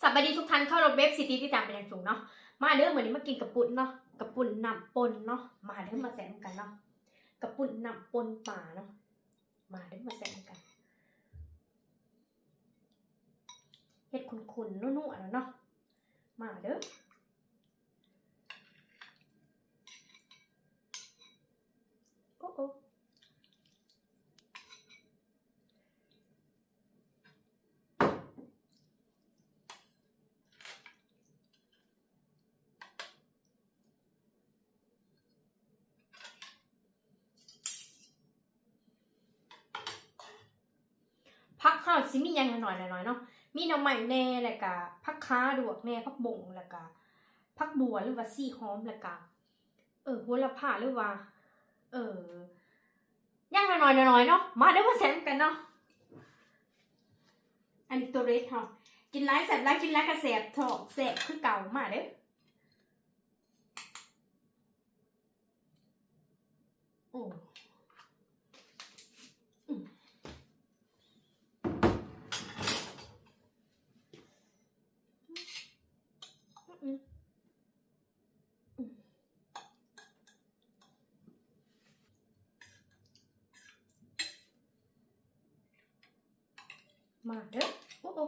สวัสดีทุกท่านเข้ารบเว็บซิตี้ที่ตามเป็นอย่างสูงเนาะมาเด้อมื้อนี้มากินกระปุ่นเนาะกระปุ่นน้ำปนเนาะมาเด้อมาแซ่บกันเนาะกระปุ่นน้ำปนป่าเนาะมาเด้อมาแซ่บกันเฮ็ดขุ่นๆนุ่ๆเนาะมาเด้อโอ้ผักข้าวสิมีหยังหน่อยๆเนาะมีหน่อไม้แน่แล้วก็ผักขาดวกแน่ผักบงแล้วก็ผักบัวหรือว่าซี่หอมแล้วก็โหระพาหรือว่าย่างน้อยๆเนาะมาเด้อมาแซ่บกันเนาะอันนี้ตัวเล็กเฮากินหลายแซ่บหลายกินหลายก็แซ่บท้องแซ่บคือเก่ามาเด้อโอ้มาเด้อโอ้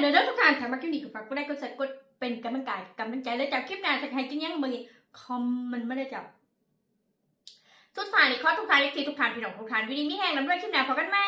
แล้วเด้อทุกท่านถ้ามาคลิปนี้ก็ฝากกดไลค์กดแชร์กดเป็นกำลังใจแล้วจากคลิปหน้าจะให้กินยังมื้อนี้คอมมันไม่ได้จับสุดท้ายนี่ขอทุกท่านที่ทุกท่านพี่น้องทุกท่านอยู่ดีมีแรงนำด้วยคลิปหน้าพบกันใหม่